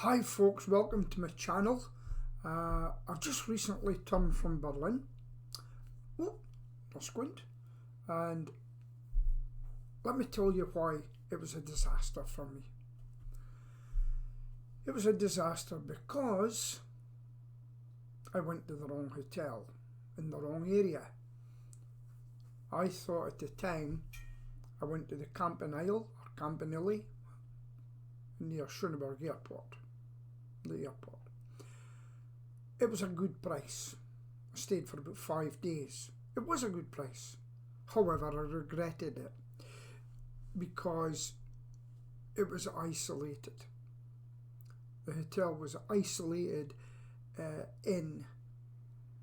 Hi folks, welcome to my channel. I've just recently turned from Berlin. Oh, a squint. And let me tell you why it was a disaster for me. It was a disaster because I went to the wrong hotel in the wrong area. I thought at the time I went to the Campanile or Campanile near Schöneberg Airport. The airport. It was a good price. I stayed for about 5 days. It was a good price. However, I regretted it because it was isolated. The hotel was isolated in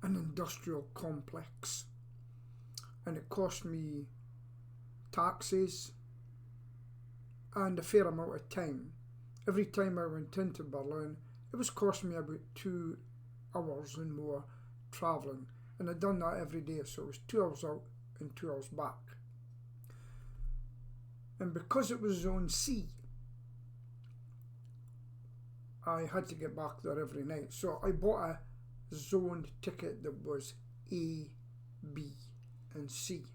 an industrial complex, and it cost me taxes and a fair amount of time. Every time I went into Berlin, it was costing me about 2 hours and more travelling, and I'd done that every day, so it was 2 hours out and 2 hours back. And because it was Zone C, I had to get back there every night, so I bought a zoned ticket that was A, B and C,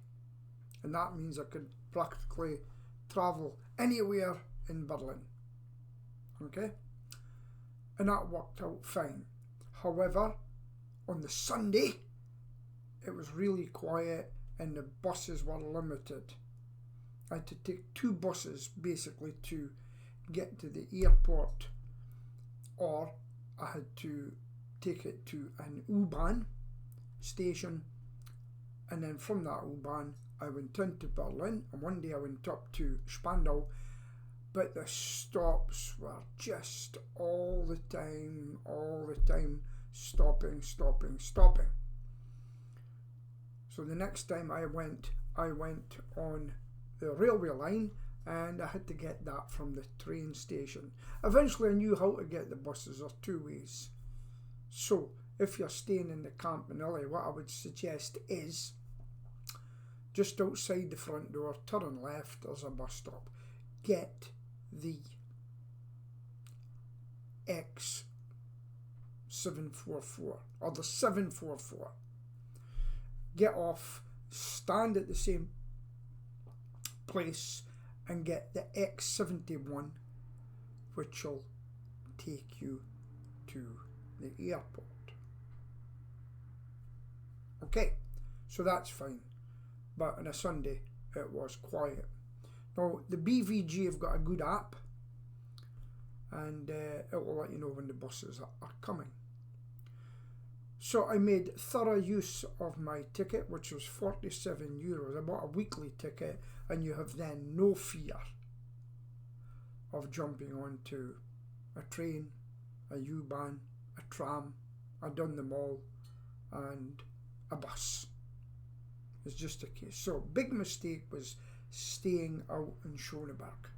and that means I could practically travel anywhere in Berlin. Okay? And that worked out fine. However, on the Sunday, it was really quiet and the buses were limited. I had to take 2 buses basically to get to the airport, or I had to take it to an U-Bahn station, and then from that U-Bahn I went into Berlin, and one day I went up to Spandau, but the stops were just all the time, stopping. So the next time I went on the railway line, and I had to get that from the train station. Eventually I knew how to get the buses. There are 2 ways. So if you're staying in the Campanile, what I would suggest is just outside the front door, turn left, there's a bus stop. Get the X744 or the 744. Get off, stand at the same place and get the X71, which will take you to the airport. Okay, so that's fine, but on a Sunday it was quiet. Now, the BVG have got a good app, and it will let you know when the buses are coming. So I made thorough use of my ticket, which was €47. I bought a weekly ticket, and you have then no fear of jumping onto a train, a U-Bahn, a tram. I've done them all, and a bus. It's just a case. So big mistake was staying out in Schöneberg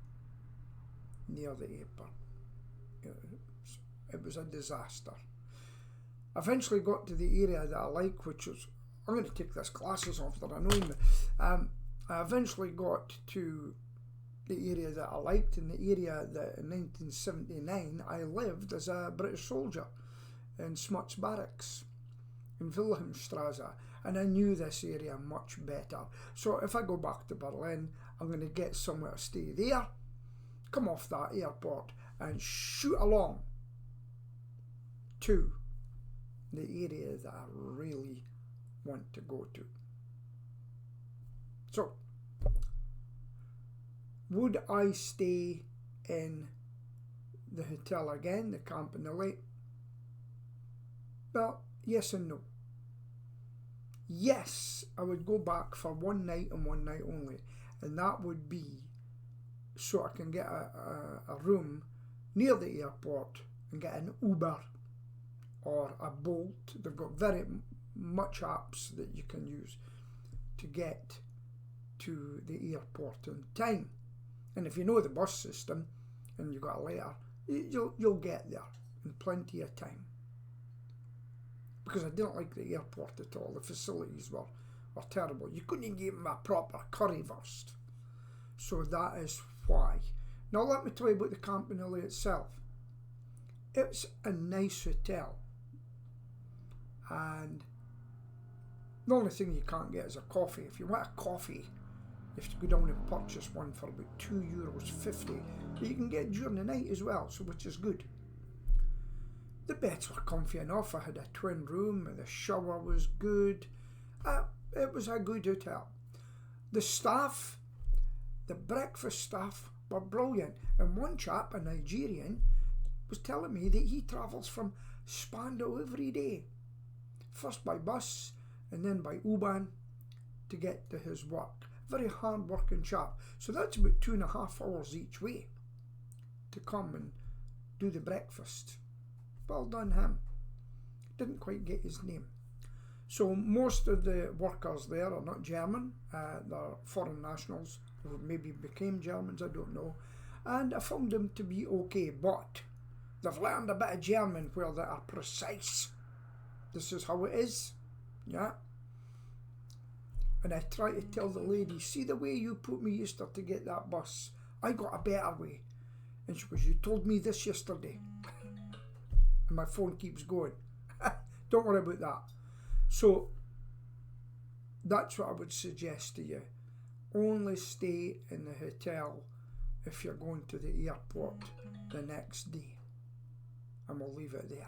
near the airport. It was a disaster. I eventually got to the area that I like, which was, I'm going to take this glasses off, they're annoying me. I eventually got to the area that I liked, in the area that in 1979 I lived as a British soldier in Smuts Barracks in Wilhelmstrasse, and I knew this area much better. So if I go back to Berlin, I'm going to get somewhere to stay there, come off that airport and shoot along to the area that I really want to go to. So, would I stay in the hotel again, the Campanile? Well, yes and no. Yes, I would go back for 1 night and 1 night only, and that would be so I can get a room near the airport and get an Uber or a Bolt. They've got very much apps that you can use to get to the airport on time. And if you know the bus system and you've got a letter, you'll get there in plenty of time. Because I didn't like the airport at all. The facilities were terrible. You couldn't even give them a proper currywurst. So that is why. Now let me tell you about the Campanile itself. It's a nice hotel, and the only thing you can't get is a coffee. If you want a coffee, you have to go down and purchase one for about €2.50. But you can get during the night as well, so which is good. The beds were comfy enough. I had a twin room, and the shower was good. It was a good hotel. The staff, the breakfast staff, were brilliant. And one chap, a Nigerian, was telling me that he travels from Spandau every day, first by bus and then by U-Bahn to get to his work. Very hard working chap. So that's about 2.5 hours each way to come and do the breakfast. Well done him. Didn't quite get his name. So most of the workers there are not German. They're foreign nationals, or maybe became Germans, I don't know. And I found them to be okay, but they've learned a bit of German where they are precise. This is how it is, yeah. And I try to tell the lady, see the way you put me yesterday to get that bus? I got a better way. And she goes, you told me this yesterday. And my phone keeps going. Don't worry about that. So that's what I would suggest to you. Only stay in the hotel if you're going to the airport the next day. And we'll leave it there.